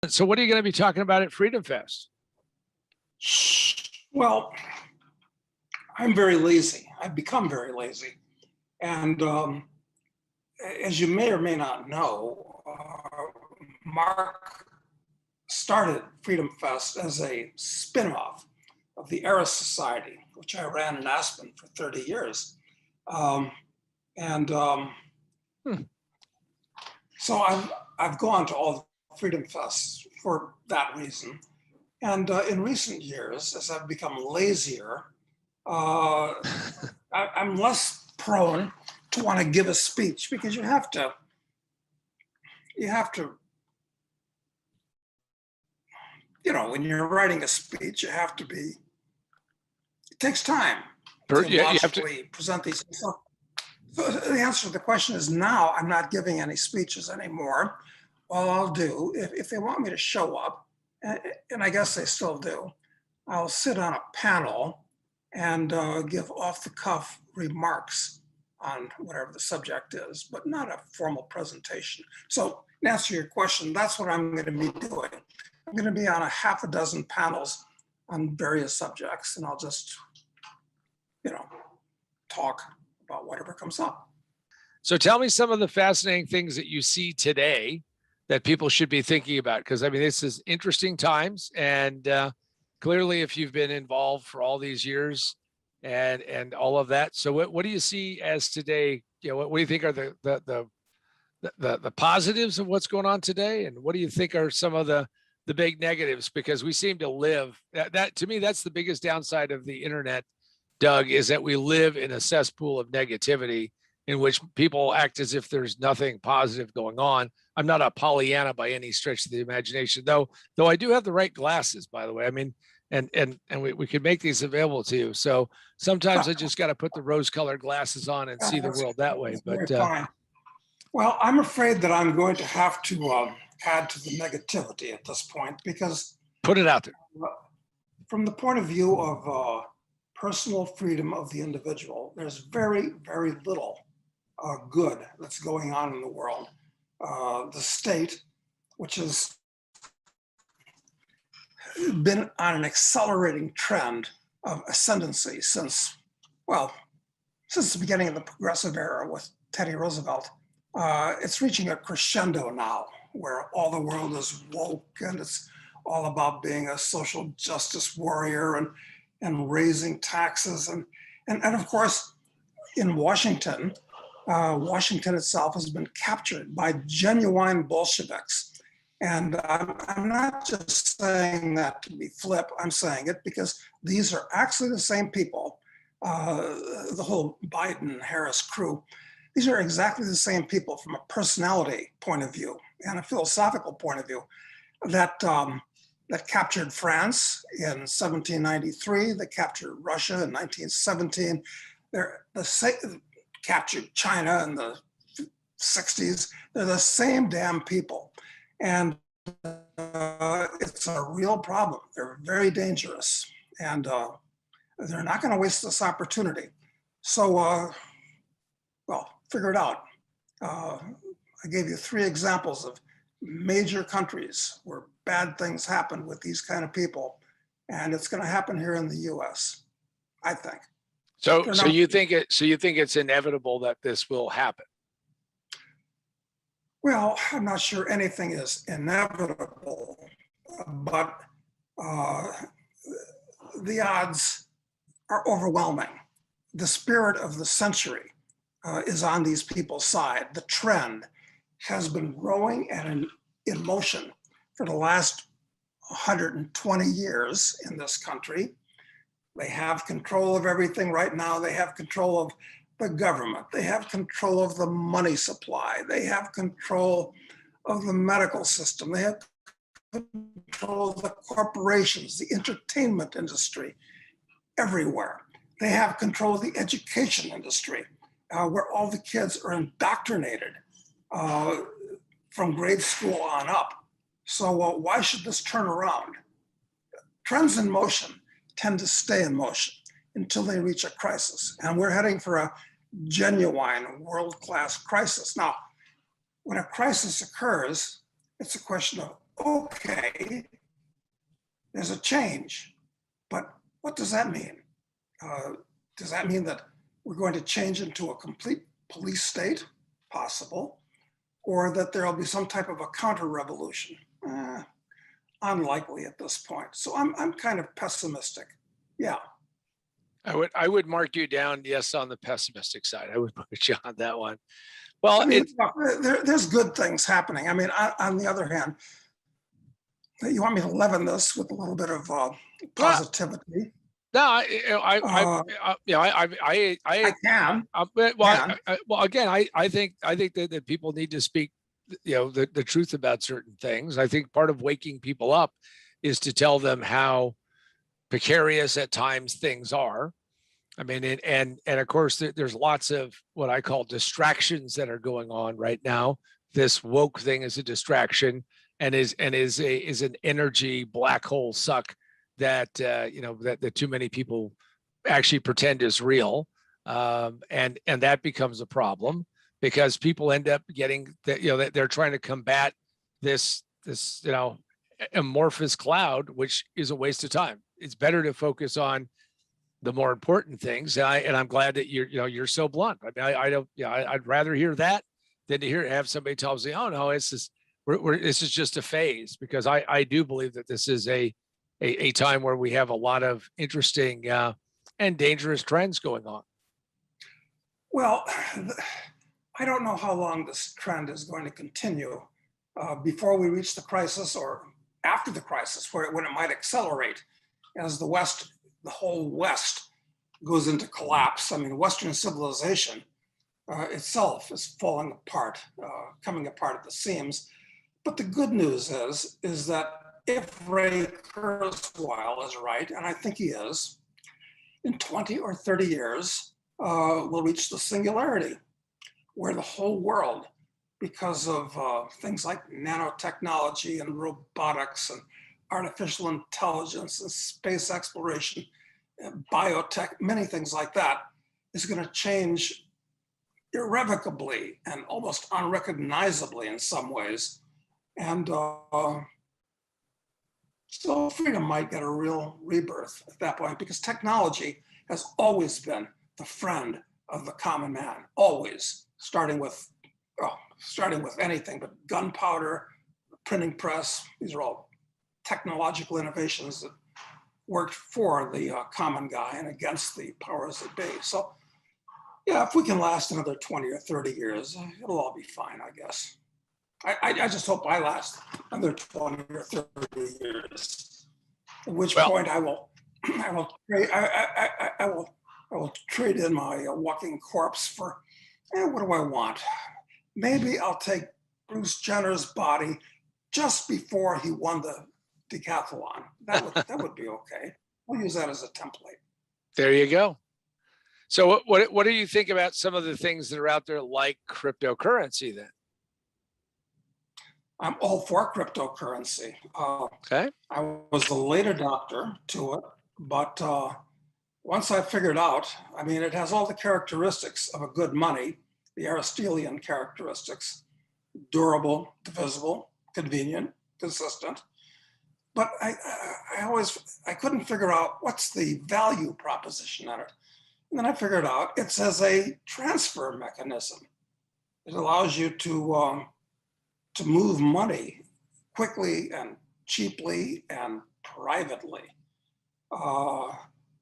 So what are you going to be talking about at Freedom Fest? Well, I'm very lazy. I've become very lazy. And as you may or may not know, Mark started Freedom Fest as a spin-off of the Era Society, which I ran in Aspen for 30 years. So I've gone to all the Freedom Fests for that reason. And in recent years, as I've become lazier, I'm less prone to want to give a speech, because you have to, when you're writing a speech, you have to be, it takes time to logically present these things. So the answer to the question is now I'm not giving any speeches anymore. All I'll do, if they want me to show up, and I guess they still do, I'll sit on a panel and give off-the-cuff remarks on whatever the subject is, but not a formal presentation. So in answer to your question, that's what I'm going to be doing. I'm going to be on a half a dozen panels on various subjects, and I'll just, talk about whatever comes up. So tell me some of the fascinating things that you see today that people should be thinking about, because I mean, this is interesting times, and clearly, if you've been involved for all these years and all of that, so what do you see as today? What do you think are the positives of what's going on today, and what do you think are some of the big negatives? Because we seem to live that to me, that's the biggest downside of the internet, Doug, is that we live in a cesspool of negativity in which people act as if there's nothing positive going on. I'm not a Pollyanna by any stretch of the imagination, though I do have the right glasses, by the way. I mean, and we could make these available to you. So sometimes I just got to put the rose-colored glasses on and see the world that way. But well, I'm afraid that I'm going to have to add to the negativity at this point, because put it out there. From the point of view of personal freedom of the individual, there's very, very little good that's going on in the world. The state, which has been on an accelerating trend of ascendancy since the beginning of the progressive era with Teddy Roosevelt, it's reaching a crescendo now, where all the world is woke and it's all about being a social justice warrior and raising taxes. And of course, in Washington, Washington itself has been captured by genuine Bolsheviks. And I'm not just saying that to be flip, I'm saying it because these are actually the same people, the whole Biden-Harris crew. These are exactly the same people from a personality point of view and a philosophical point of view that captured France in 1793, that captured Russia in 1917, captured China in the 60s. They're the same damn people. And it's a real problem. They're very dangerous, and they're not going to waste this opportunity. So, figure it out. I gave you 3 examples of major countries where bad things happen with these kind of people, and it's going to happen here in the U.S., I think. So you think it's inevitable that this will happen? Well, I'm not sure anything is inevitable, but the odds are overwhelming. The spirit of the century is on these people's side. The trend has been growing and in motion for the last 120 years in this country. They have control of everything right now. They have control of the government. They have control of the money supply. They have control of the medical system. They have control of the corporations, the entertainment industry, everywhere. They have control of the education industry, where all the kids are indoctrinated from grade school on up. So why should this turn around? Trends in motion tend to stay in motion until they reach a crisis. And we're heading for a genuine world-class crisis. Now, when a crisis occurs, it's a question of okay, there's a change, but what does that mean? Does that mean that we're going to change into a complete police state? Possible. Or that there'll be some type of a counter-revolution? Unlikely at this point. So I'm kind of pessimistic. Yeah. I would mark you down, yes, on the pessimistic side. I would put you on that one. Well, I mean, there's good things happening. I mean, on the other hand, you want me to leaven this with a little bit of positivity? no, I can. well, again, I think that people need to speak, the truth about certain things. I think part of waking people up is to tell them how precarious at times things are. I mean, and of course, there's lots of what I call distractions that are going on right now. This woke thing is a distraction, and is an energy black hole suck that that too many people actually pretend is real, and that becomes a problem because people end up getting that, that they're trying to combat this amorphous cloud, which is a waste of time. It's better to focus on the more important things. And I'm glad that you're so blunt. I mean, I don't, I'd rather hear that than to have somebody tell me, oh no, it's just, this is just a phase, because I do believe that this is a time where we have a lot of interesting and dangerous trends going on. Well, I don't know how long this trend is going to continue before we reach the crisis or after the crisis, when it might accelerate as the whole West goes into collapse. I mean, Western civilization itself is falling apart, coming apart at the seams. But the good news is that if Ray Kurzweil is right, and I think he is, in 20 or 30 years, we'll reach the singularity where the whole world, because of things like nanotechnology and robotics and artificial intelligence and space exploration, biotech, many things like that, is going to change irrevocably and almost unrecognizably in some ways. And so freedom might get a real rebirth at that point, because technology has always been the friend of the common man, always, starting with anything but gunpowder, the printing press. These are all technological innovations that worked for the common guy and against the powers that be. So yeah, if we can last another 20 or 30 years, it'll all be fine, I guess. I just hope I last another 20 or 30 years, at which point I will trade in my walking corpse for, what do I want? Maybe I'll take Bruce Jenner's body just before he won the decathlon. That would be okay. We'll use that as a template. There you go. So what do you think about some of the things that are out there like cryptocurrency then? I'm all for cryptocurrency. Okay. I was a late adopter to it, but once I figured out, I mean, it has all the characteristics of a good money, the Aristotelian characteristics: durable, divisible, convenient, consistent. But I couldn't figure out what's the value proposition in it. And then I figured out it's as a transfer mechanism. It allows you to move money quickly and cheaply and privately.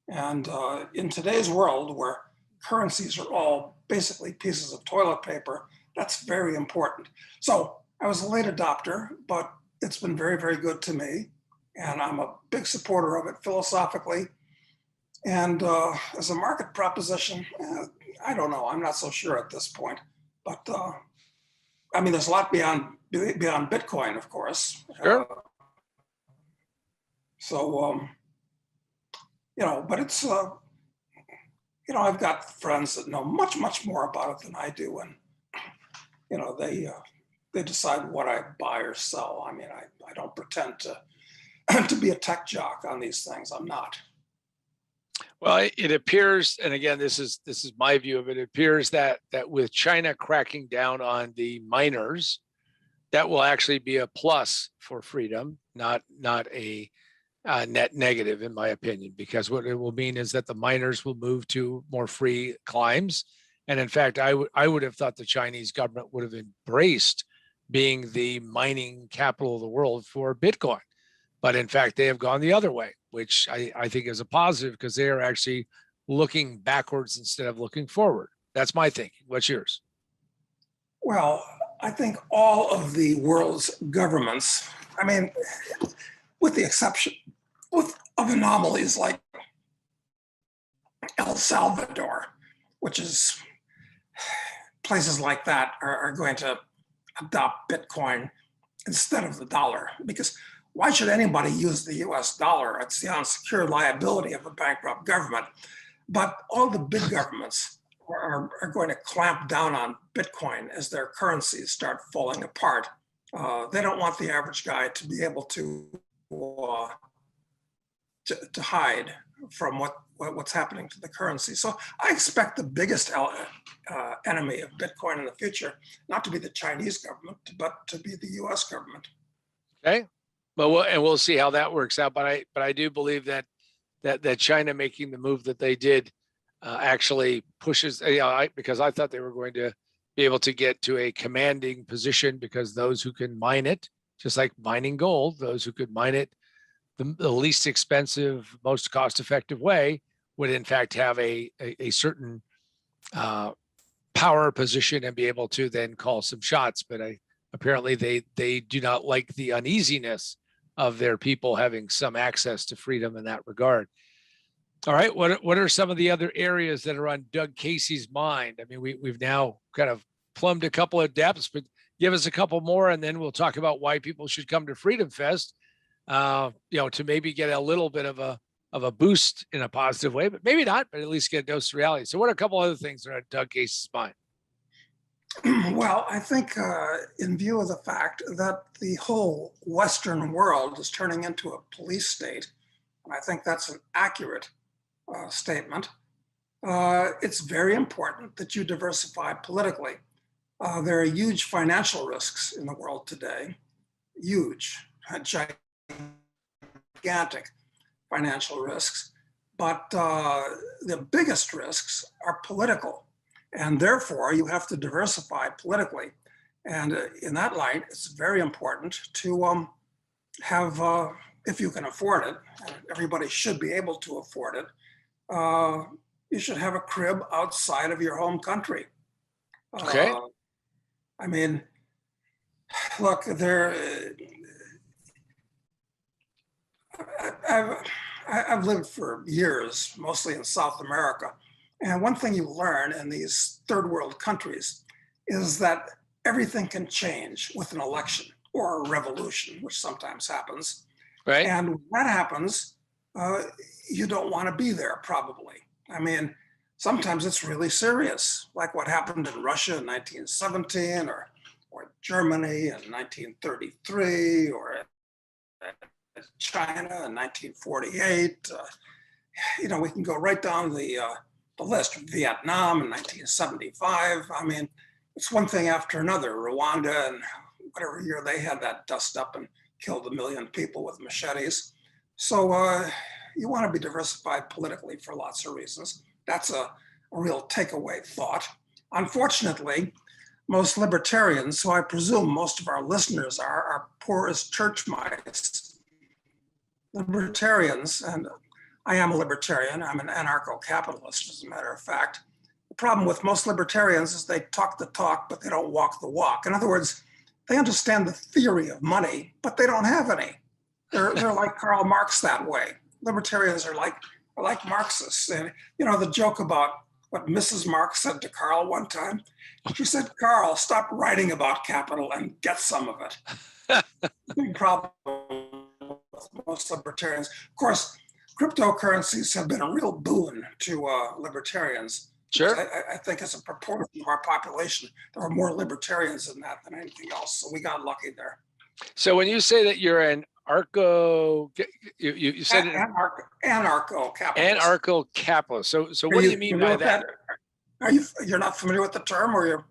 And in today's world, where currencies are all basically pieces of toilet paper, that's very important. So I was a late adopter, but it's been very, very good to me. And I'm a big supporter of it philosophically. And as a market proposition, I don't know. I'm not so sure at this point. But I mean, there's a lot beyond Bitcoin, of course. Sure. But it's, I've got friends that know much, much more about it than I do. And, they decide what I buy or sell. I mean, I don't pretend to be a tech jock on these things. I'm not. Well, it appears, and again, this is my view of it. It appears that with China cracking down on the miners, that will actually be a plus for freedom, not a net negative, in my opinion, because what it will mean is that the miners will move to more free climes. And in fact, I would have thought the Chinese government would have embraced being the mining capital of the world for Bitcoin. But in fact, they have gone the other way, which I think is a positive because they are actually looking backwards instead of looking forward. That's my thinking. What's yours? Well, I think all of the world's governments, I mean, with the exception of anomalies like El Salvador, which is places like that are going to adopt Bitcoin instead of the dollar. Because why should anybody use the US dollar? It's the unsecured liability of a bankrupt government. But all the big governments are going to clamp down on Bitcoin as their currencies start falling apart. They don't want the average guy to be able to hide from what's happening to the currency. So I expect the biggest enemy of Bitcoin in the future not to be the Chinese government, but to be the US government. Okay. But we'll see how that works out. But I do believe that China making the move that they did actually pushes, because I thought they were going to be able to get to a commanding position, because those who can mine it, just like mining gold, those who could mine it the least expensive, most cost-effective way would in fact have a certain power position and be able to then call some shots. But apparently they do not like the uneasiness of their people having some access to freedom in that regard. All right, what are some of the other areas that are on Doug Casey's mind? I mean, we've now kind of plumbed a couple of depths, but give us a couple more, and then we'll talk about why people should come to Freedom Fest. To maybe get a little bit of a boost in a positive way, but maybe not, but at least get a dose of reality. So what are a couple other things that are on Doug Case's mind? Well, I think in view of the fact that the whole Western world is turning into a police state, and I think that's an accurate statement, it's very important that you diversify politically. There are huge financial risks in the world today, huge, gigantic financial risks, but the biggest risks are political, and therefore you have to diversify politically. And in that light, it's very important to have, if you can afford it, everybody should be able to afford it, you should have a crib outside of your home country. Okay. I mean, look, I've lived for years, mostly in South America. And one thing you learn in these third world countries is that everything can change with an election or a revolution, which sometimes happens. Right. And when that happens, you don't want to be there, probably. I mean, sometimes it's really serious, like what happened in Russia in 1917 or Germany in 1933 or China in 1948. We can go right down the list. Vietnam in 1975. I mean, it's one thing after another. Rwanda and whatever year they had that dust up and killed 1 million people with machetes. So you want to be diversified politically for lots of reasons. That's a real takeaway thought. Unfortunately, most libertarians, who I presume most of our listeners are poor as church mice. Libertarians, and I am a libertarian, I'm an anarcho-capitalist, as a matter of fact. The problem with most libertarians is they talk the talk, but they don't walk the walk. In other words, they understand the theory of money, but they don't have any. They're like Karl Marx that way. Libertarians are like Marxists. And the joke about what Mrs. Marx said to Karl one time, she said, "Karl, stop writing about capital and get some of it." Big problem with most libertarians. Of course, cryptocurrencies have been a real boon to libertarians. Sure. I think as a proportion of our population, there are more libertarians in that than anything else. So we got lucky there. So when you say that you're an you said anarcho-capitalist. Anarcho-capitalist. So what do you mean by that? you're not familiar with the term, or you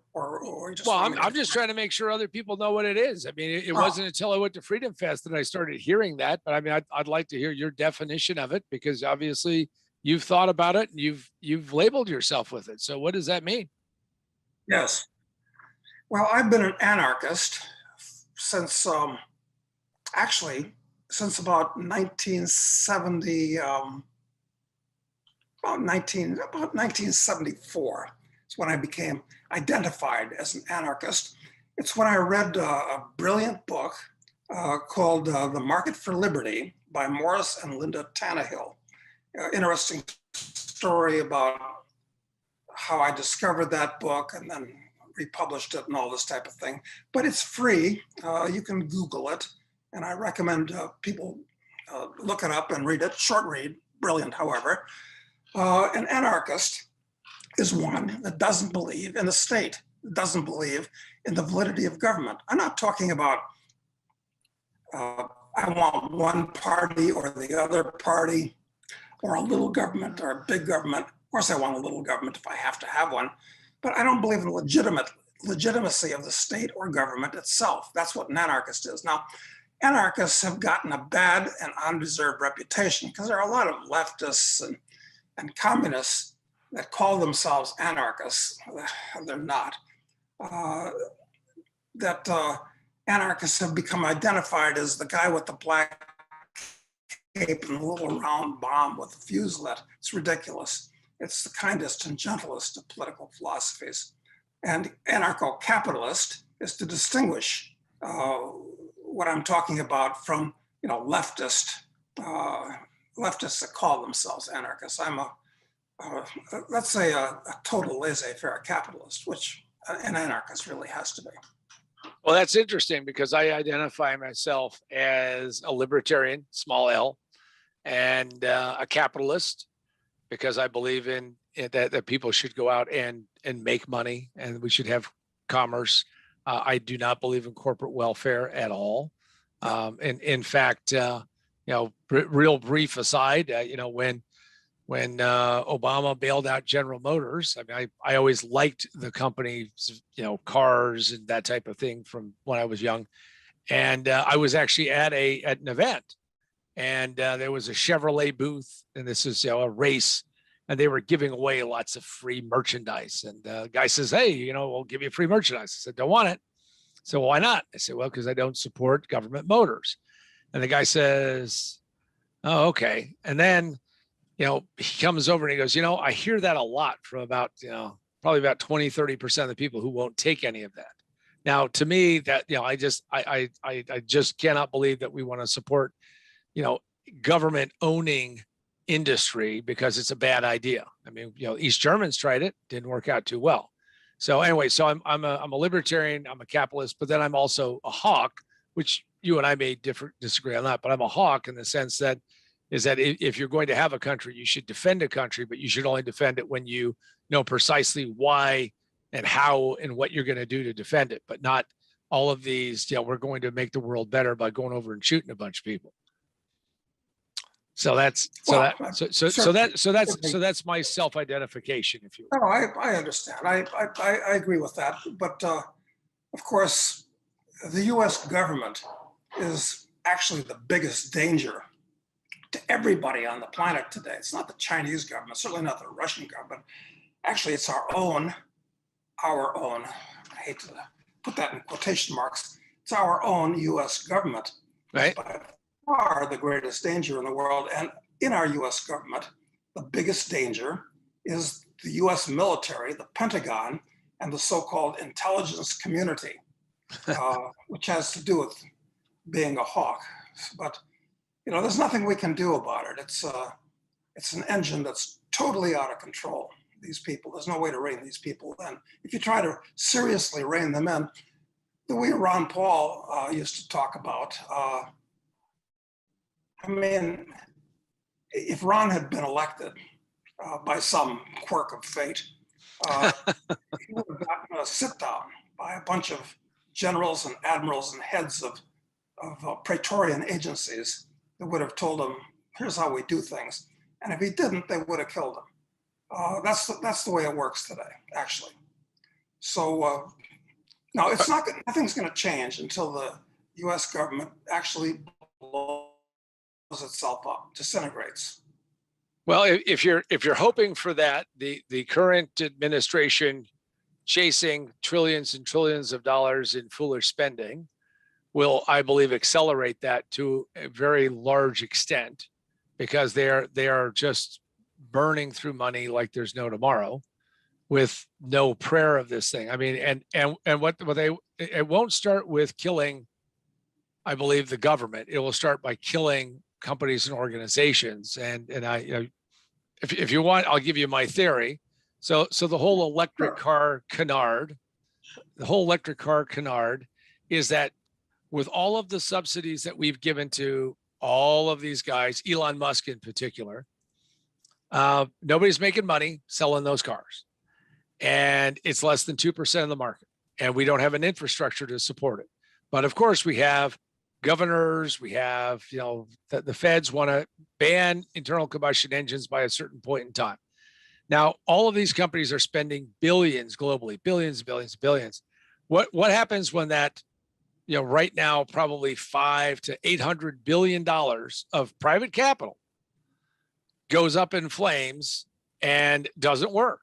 just Well, want I'm, me I'm to? just trying to make sure other people know what it is. I mean, it Oh, wasn't until I went to Freedom Fest that I started hearing that. But I mean, I'd like to hear your definition of it, because obviously you've thought about it and you've labeled yourself with it. So what does that mean? yes. Well, I've been an anarchist since actually since about 1970, about 1974. It's when I became identified as an anarchist. It's when I read a brilliant book called The Market for Liberty by Morris and Linda Tannehill. Interesting story about how I discovered that book and then republished it and all this type of thing. But it's free. You can Google it. And I recommend people look it up and read it. Short read, brilliant, however. An anarchist is one that doesn't believe in the state, doesn't believe in the validity of government. I'm not talking about I want one party or the other party, or a little government or a big government. Of course, I want a little government if I have to have one, but I don't believe in the legitimacy of the state or government itself. That's what an anarchist is. Now, anarchists have gotten a bad and undeserved reputation because there are a lot of leftists and communists that call themselves anarchists. They're not. Anarchists have become identified as the guy with the black cape and a little round bomb with a fuse lit. It's ridiculous. It's the kindest and gentlest of political philosophies. And anarcho-capitalist is to distinguish what I'm talking about from, leftists that call themselves anarchists. I'm let's say a total laissez-faire capitalist, which an anarchist really has to be. Well, that's interesting, because I identify myself as a libertarian, small L, and a capitalist, because I believe in that people should go out and make money, and we should have commerce. I do not believe in corporate welfare at all. And in fact, real brief aside, when Obama bailed out General Motors, I mean, I always liked the company's, cars and that type of thing from when I was young. And I was actually at an event, and there was a Chevrolet booth, and this is a race, and they were giving away lots of free merchandise. And the guy says, "Hey, we'll give you free merchandise." I said, "Don't want it." So why not? I said, "Well, because I don't support government motors." And the guy says, "Oh, okay." And then he comes over and he goes, I hear that a lot from about, probably about 20-30% of the people who won't take any of that. Now, to me, that, I just cannot believe that we want to support, government owning industry, because it's a bad idea. I mean, East Germans tried it, didn't work out too well. So anyway, so I'm a libertarian, I'm a capitalist, but then I'm also a hawk, which you and I may disagree on that, but I'm a hawk in the sense that if you're going to have a country, you should defend a country, but you should only defend it when you know precisely why and how and what you're going to do to defend it, but not all of these, we're going to make the world better by going over and shooting a bunch of people. So that's my self-identification, if you will. No, I understand. I agree with that. But of course, the US government is actually the biggest danger to everybody on the planet today. It's not the Chinese government, certainly not the Russian government. Actually, it's our own, I hate to put that in quotation marks, it's our own US government. Right. By far the greatest danger in the world. And in our US government, the biggest danger is the US military, the Pentagon, and the so-called intelligence community, which has to do with being a hawk. But there's nothing we can do about it. It's an engine that's totally out of control. These people, there's no way to rein these people in. If you try to seriously rein them in, the way Ron Paul used to talk about, if Ron had been elected by some quirk of fate, he would have gotten a sit down by a bunch of generals and admirals and heads of Praetorian agencies that would have told him, here's how we do things. And if he didn't, they would have killed him. That's the way it works today, actually. So no, it's not. Nothing's going to change until the U.S. government actually blows itself up, disintegrates. Well, if you're hoping for that, the current administration chasing trillions and trillions of dollars in foolish spending will, I believe, accelerate that to a very large extent, because they are just burning through money like there's no tomorrow, with no prayer of this thing. I mean, and what they, it won't start with killing, I believe, the government. It will start by killing companies and organizations. And I, if you want, I'll give you my theory. So the whole electric car canard, is that with all of the subsidies that we've given to all of these guys, Elon Musk in particular, nobody's making money selling those cars. And it's less than 2% of the market. And we don't have an infrastructure to support it. But of course, we have governors, we have, the feds want to ban internal combustion engines by a certain point in time. Now, all of these companies are spending billions globally, billions, billions, billions. What happens when that, right now, probably $500 to $800 billion of private capital goes up in flames and doesn't work?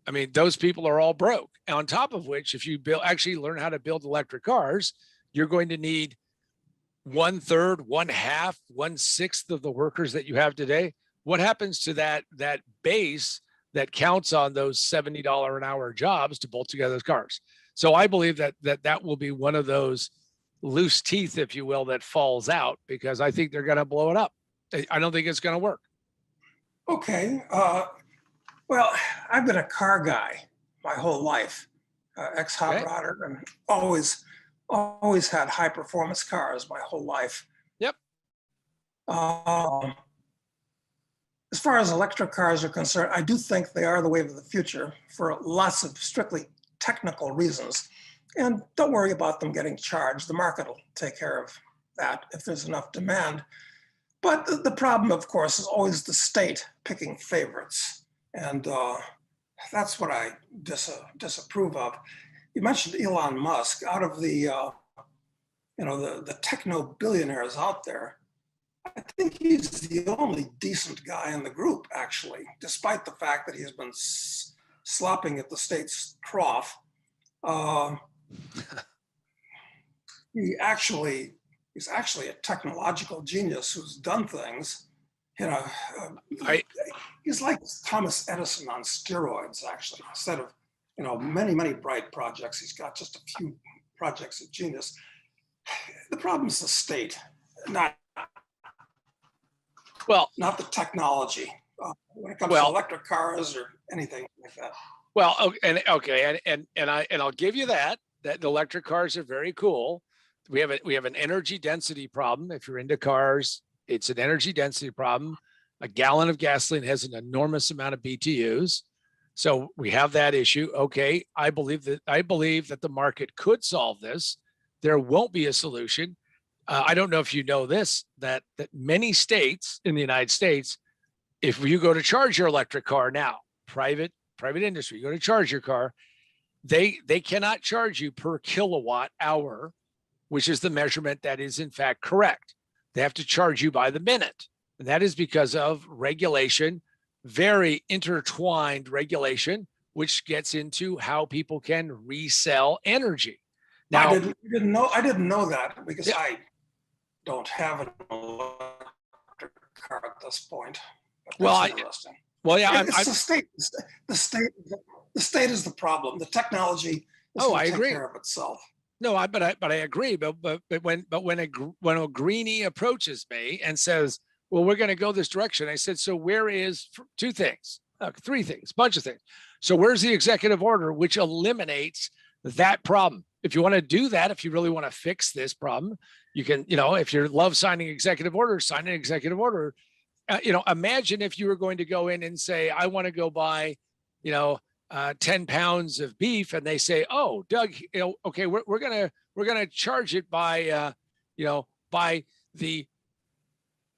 I mean, those people are all broke. And on top of which, if you actually learn how to build electric cars, you're going to need 1/3, 1/2, 1/6 of the workers that you have today. What happens to that base that counts on those $70 an hour jobs to bolt together those cars? So I believe that will be one of those loose teeth, if you will, that falls out, because I think they're going to blow it up. I don't think it's going to work. Okay. Well, I've been a car guy my whole life, ex-hot rodder, and always had high performance cars my whole life. Yep. As far as electric cars are concerned, I do think they are the wave of the future for lots of strictly technical reasons. And don't worry about them getting charged. The market will take care of that if there's enough demand. But the problem, of course, is always the state picking favorites. And that's what I disapprove of. You mentioned Elon Musk. Out of the techno billionaires out there, I think he's the only decent guy in the group, actually, despite the fact that he's been slopping at the state's trough. He's actually a technological genius who's done things. He's like Thomas Edison on steroids, actually. Instead of many, many bright projects, he's got just a few projects of genius. The problem is the state, not the technology when it comes to electric cars or anything like that. Well, and I'll give you that the electric cars are very cool. We have an energy density problem. If you're into cars, it's an energy density problem. A gallon of gasoline has an enormous amount of BTUs. So we have that issue. Okay, I believe that the market could solve this. There won't be a solution. I don't know if you know this, that many states in the United States, if you go to charge your electric car now, private industry, you go to charge your car, they cannot charge you per kilowatt hour, which is the measurement that is in fact correct. They have to charge you by the minute. And that is because of regulation, very intertwined regulation, which gets into how people can resell energy. Now, I didn't know that, because I don't have an electric car at this point. Interesting. It's the state. The state is the problem. The technology is going to take care of itself. No, but I agree. But when a greenie approaches me and says, "Well, we're going to go this direction," I said, "So where is three things, bunch of things? So where's the executive order which eliminates that problem? If you want to do that, if you really want to fix this problem, you can. If you love signing executive orders, sign an executive order. Imagine if you were going to go in and say, I want to go buy, 10 pounds of beef, and they say, "Oh, Doug, okay, we're gonna charge it by, by the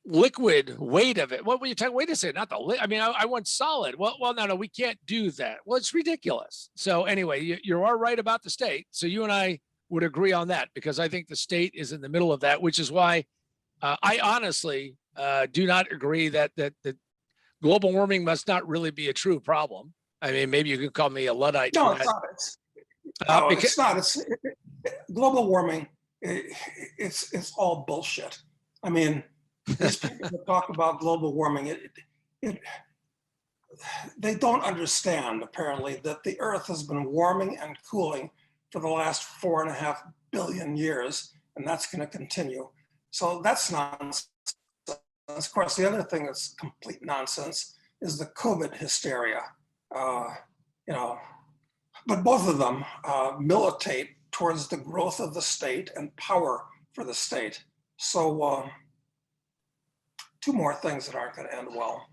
liquid weight of it. What were you talking? Wait a second, not the. I mean, I want solid. No, we can't do that. Well, it's ridiculous. So anyway, you are right about the state. So you and I would agree on that because I think the state is in the middle of that, which is why I honestly do not agree that global warming must not really be a true problem. I mean, maybe you could call me a Luddite. No, it's not. No, it's not. Global warming. It's all bullshit. I mean, these people that talk about global warming, they don't understand apparently that the Earth has been warming and cooling for the last 4.5 billion years, and that's going to continue. So that's nonsense. Of course, the other thing that's complete nonsense is the COVID hysteria. But both of them militate towards the growth of the state and power for the state. So two more things that aren't going to end well.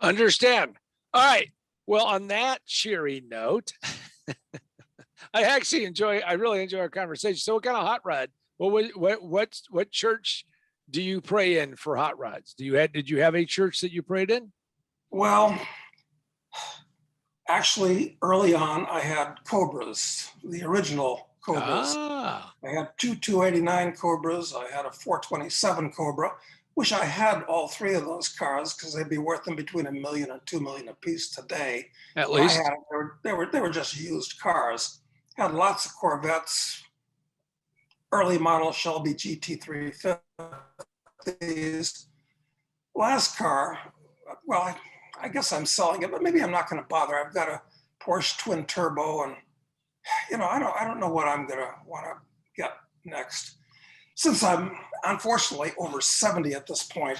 Understand. All right. Well, on that cheery note, I really enjoy our conversation. So what kind of hot rod? What church do you pray in for hot rods? Did you have a church that you prayed in? Well, actually, early on, I had Cobras, the original Cobras. I had two 289 Cobras. I had a 427 Cobra. Wish I had all three of those cars because they'd be worth in between $1 million and $2 million a piece today. At least they were just used cars. Had lots of Corvettes, early model Shelby GT350s. Last car, well, I guess I'm selling it, but maybe I'm not going to bother. I've got a Porsche twin turbo, and I don't know what I'm going to want to get next. Since I'm unfortunately over 70 at this point,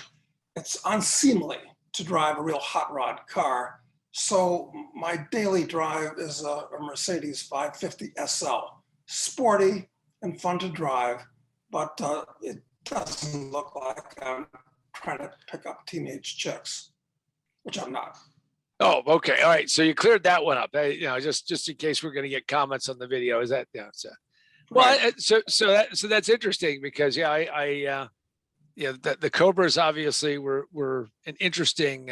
it's unseemly to drive a real hot rod car. So my daily drive is a Mercedes 550 SL, sporty and fun to drive, but it doesn't look like I'm trying to pick up teenage chicks, which I'm not. Oh, okay. All right. So you cleared that one up. Just in case we're going to get comments on the video. Is that well? Right. So that's interesting because the Cobras obviously were an interesting.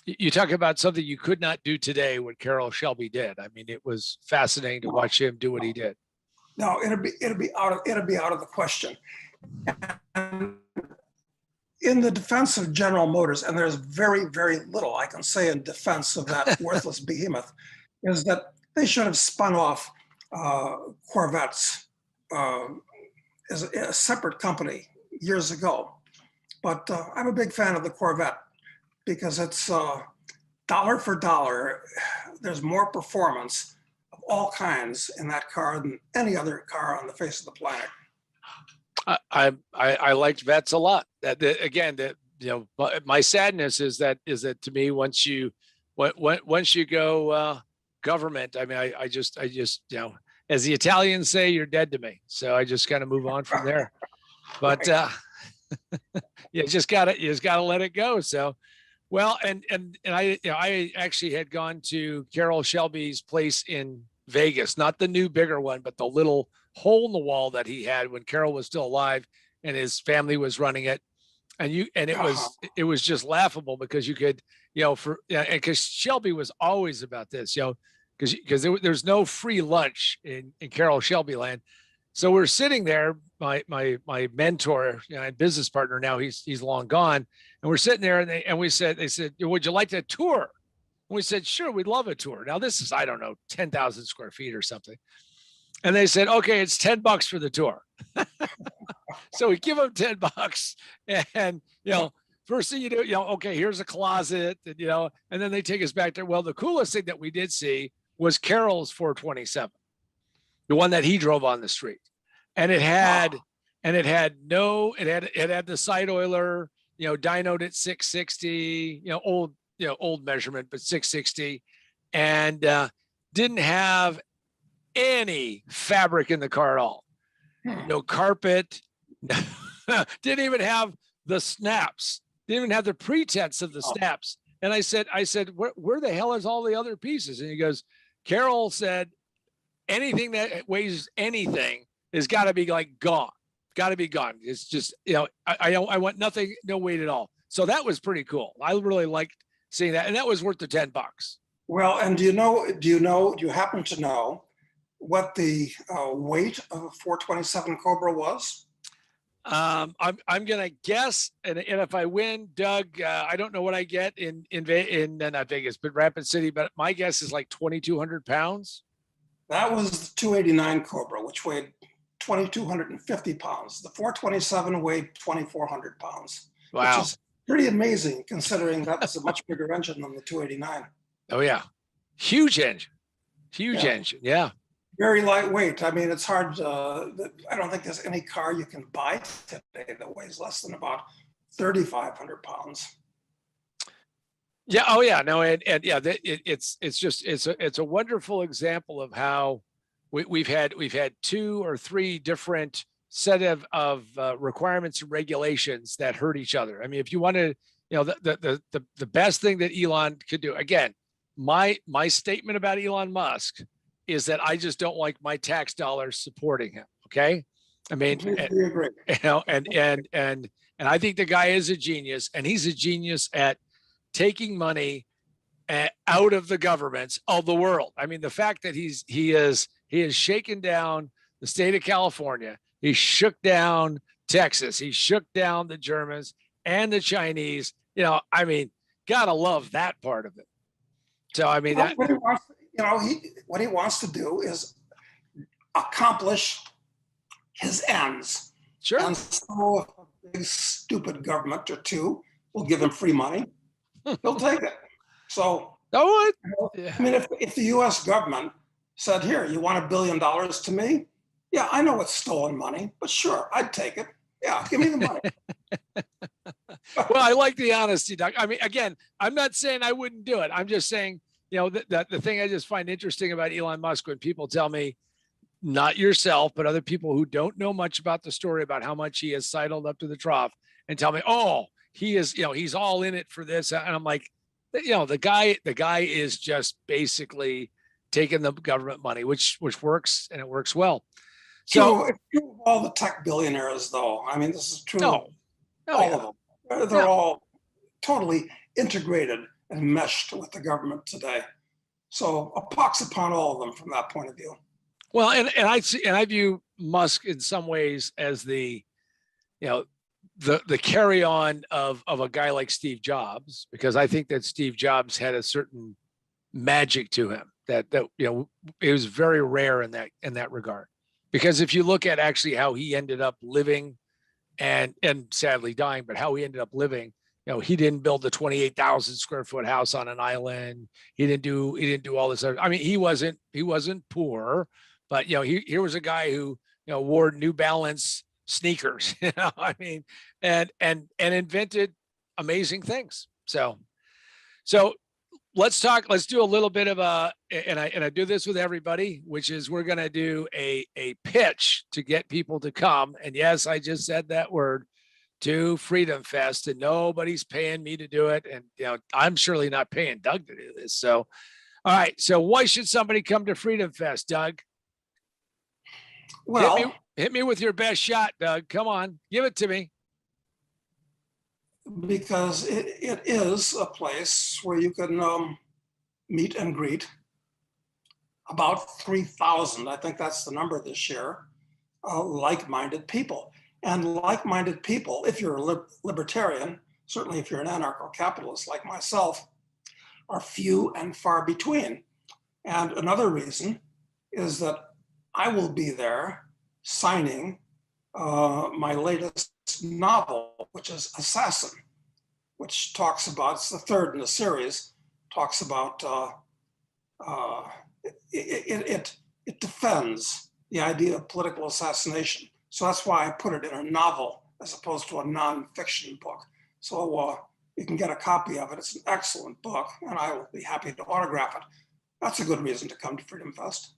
You talk about something you could not do today what Carroll Shelby did. I mean, it was fascinating to watch him do what he did. No, it'll be out of the question. And in the defense of General Motors, and there's very, very little I can say in defense of that worthless behemoth, is that they should have spun off Corvettes as a separate company years ago. But I'm a big fan of the Corvette because it's dollar for dollar. There's more performance of all kinds in that car than any other car on the face of the planet. I liked Vets a lot. My sadness is that to me once you go government, I mean I just as the Italians say, you're dead to me. So I just kind of move on from there. But you just gotta let it go. So well, and I actually had gone to Carroll Shelby's place in Vegas, not the new bigger one, but the little hole in the wall that he had when Carroll was still alive and his family was running it. And it was just laughable because you could, because Shelby was always about this, because there's no free lunch in Carroll Shelby land. So we're sitting there, my mentor and business partner, now he's long gone. And we're sitting there they said, would you like to tour? And we said, sure, we'd love a tour. Now this is, I don't know, 10,000 square feet or something. And they said, okay, it's $10 for the tour. So we give them $10 and, first thing you do, okay, here's a closet, and then they take us back there. Well, the coolest thing that we did see was Carroll's 427, the one that he drove on the street. And it had the side oiler, dynoed at 660, old measurement, but 660, and didn't have any fabric in the car at all. No carpet, didn't even have the snaps, didn't even have the pretense of the snaps. And I said, where the hell is all the other pieces? And he goes, Carroll said, anything that weighs anything has got to be like gone. got to be gone. It's just, I want nothing, no weight at all. So that was pretty cool. I really liked seeing that. And that was worth the $10. Well, and do you happen to know what the weight of a 427 Cobra was? I'm gonna guess, and if I win, Doug, I don't know what I get in not Vegas, but Rapid City. But my guess is like 2,200 pounds. That was the 289 Cobra, which weighed 2,250 pounds. The 427 weighed 2,400 pounds, Wow. which is pretty amazing considering that was a much bigger engine than the 289. Oh yeah, huge engine, engine. Yeah. Very lightweight. I mean, it's hard. I don't think there's any car you can buy today that weighs less than about 3,500 pounds. Yeah. Oh yeah. No. And yeah, it's a wonderful example of how we've had 2 or 3 different set of requirements and regulations that hurt each other. I mean, if you want to, the best thing that Elon could do, again, my statement about Elon Musk is that I just don't like my tax dollars supporting him. Okay. I mean, and I think the guy is a genius, and he's a genius at taking money out of the governments of the world. I mean, the fact that he has shaken down the state of California, he shook down Texas, he shook down the Germans and the Chinese. I mean, gotta love that part of it. So I mean, what he wants to do is accomplish his ends. Sure. And so if a big stupid government or two will give him free money, he'll take it. So, I mean, if the U.S. government said, "Here, you want $1 billion to me?" Yeah, I know it's stolen money, but sure, I'd take it. Yeah, give me the money. Well, I like the honesty, Doc. I mean, again, I'm not saying I wouldn't do it. I'm just saying, the thing I just find interesting about Elon Musk, when people tell me, not yourself, but other people who don't know much about the story about how much he has sidled up to the trough, and tell me, oh, he is, he's all in it for this. And I'm like, the guy is just basically taking the government money, which works, and it works well. So it's true of all the tech billionaires, though. I mean, this is true of all of them. They're all totally integrated and meshed with the government today. So a pox upon all of them from that point of view. Well, and I view Musk in some ways as the carry on of a guy like Steve Jobs, because I think that Steve Jobs had a certain magic to him that it was very rare in that regard. Because if you look at actually how he ended up living and sadly dying, but how he ended up living, he didn't build the 28,000 square foot house on an island. He didn't do all this. I mean, he wasn't poor, but here was a guy who wore New Balance sneakers, I mean, and invented amazing things. So let's do a little bit of and I do this with everybody, which is we're going to do a pitch to get people to come. And yes, I just said that word, to FreedomFest, and nobody's paying me to do it. And, I'm surely not paying Doug to do this. So, all right. So why should somebody come to FreedomFest, Doug? Well, hit me with your best shot, Doug. Come on, give it to me. Because it is a place where you can meet and greet about 3,000. I think that's the number this year. Like-minded people. And like-minded people, if you're a libertarian, certainly if you're an anarcho-capitalist like myself, are few and far between. And another reason is that I will be there signing my latest novel, which is Assassin, which talks about, it's the third in the series, talks about, it defends the idea of political assassination. So that's why I put it in a novel as opposed to a nonfiction book. So you can get a copy of it. It's an excellent book, and I will be happy to autograph it. That's a good reason to come to FreedomFest.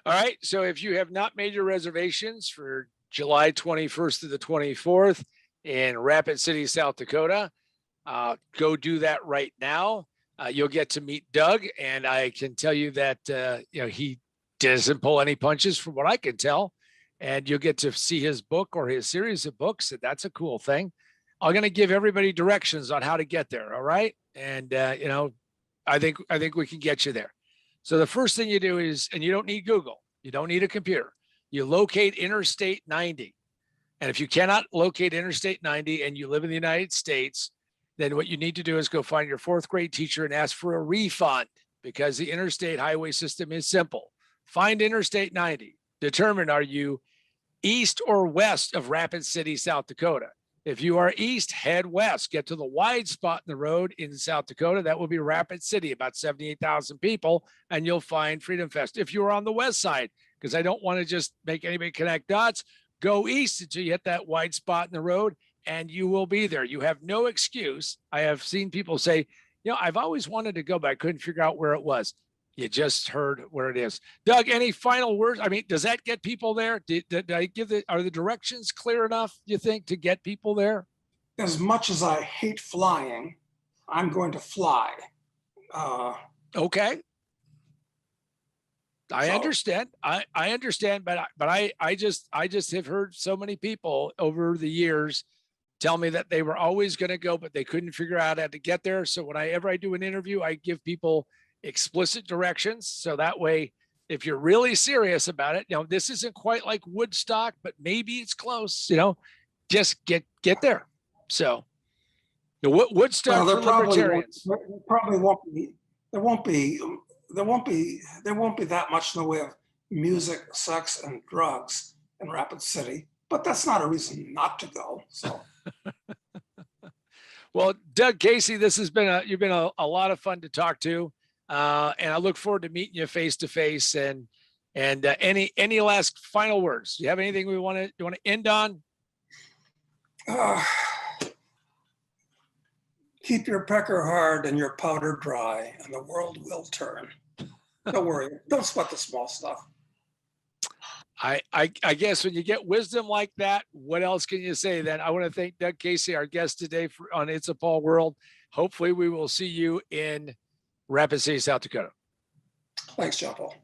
All right. So if you have not made your reservations for July 21st to the 24th in Rapid City, South Dakota, go do that right now. You'll get to meet Doug, and I can tell you that he doesn't pull any punches from what I can tell. and you'll get to see his book or his series of books. And that's a cool thing. I'm going to give everybody directions on how to get there. All right. And, I think we can get you there. So the first thing you do is, and you don't need Google, you don't need a computer. You locate Interstate 90. And if you cannot locate Interstate 90 and you live in the United States, then what you need to do is go find your fourth grade teacher and ask for a refund, because the interstate highway system is simple. Find Interstate 90. Determine, are you east or west of Rapid City, South Dakota? If you are east, head west, get to the wide spot in the road in South Dakota. That will be Rapid City, about 78,000 people, and you'll find Freedom Fest. If you're on the west side, because I don't want to just make anybody connect dots, go east until you hit that wide spot in the road, and you will be there. You have no excuse. I have seen people say, I've always wanted to go, but I couldn't figure out where it was. You just heard where it is. Doug, any final words? I mean, does that get people there? Did I are the directions clear enough, you think, to get people there? As much as I hate flying, I'm going to fly. Okay. I So- understand. I understand, but I just have heard so many people over the years tell me that they were always going to go, but they couldn't figure out how to get there. So whenever I do an interview, I give people explicit directions. So that way, if you're really serious about it, this isn't quite like Woodstock, but maybe it's close, just get there. So the Woodstock for libertarians. There won't be that much in the way of music, sex, and drugs in Rapid City, but that's not a reason not to go. So. Well, Doug Casey, you've been a lot of fun to talk to. And I look forward to meeting you face to face. And any last final words? Do you have anything you want to end on? Keep your pecker hard and your powder dry, and the world will turn. Don't worry. Don't sweat the small stuff. I guess when you get wisdom like that, what else can you say then? I want to thank Doug Casey, our guest today on It's a Paul World. Hopefully we will see you in Rapid City, South Dakota. Thanks, John Paul.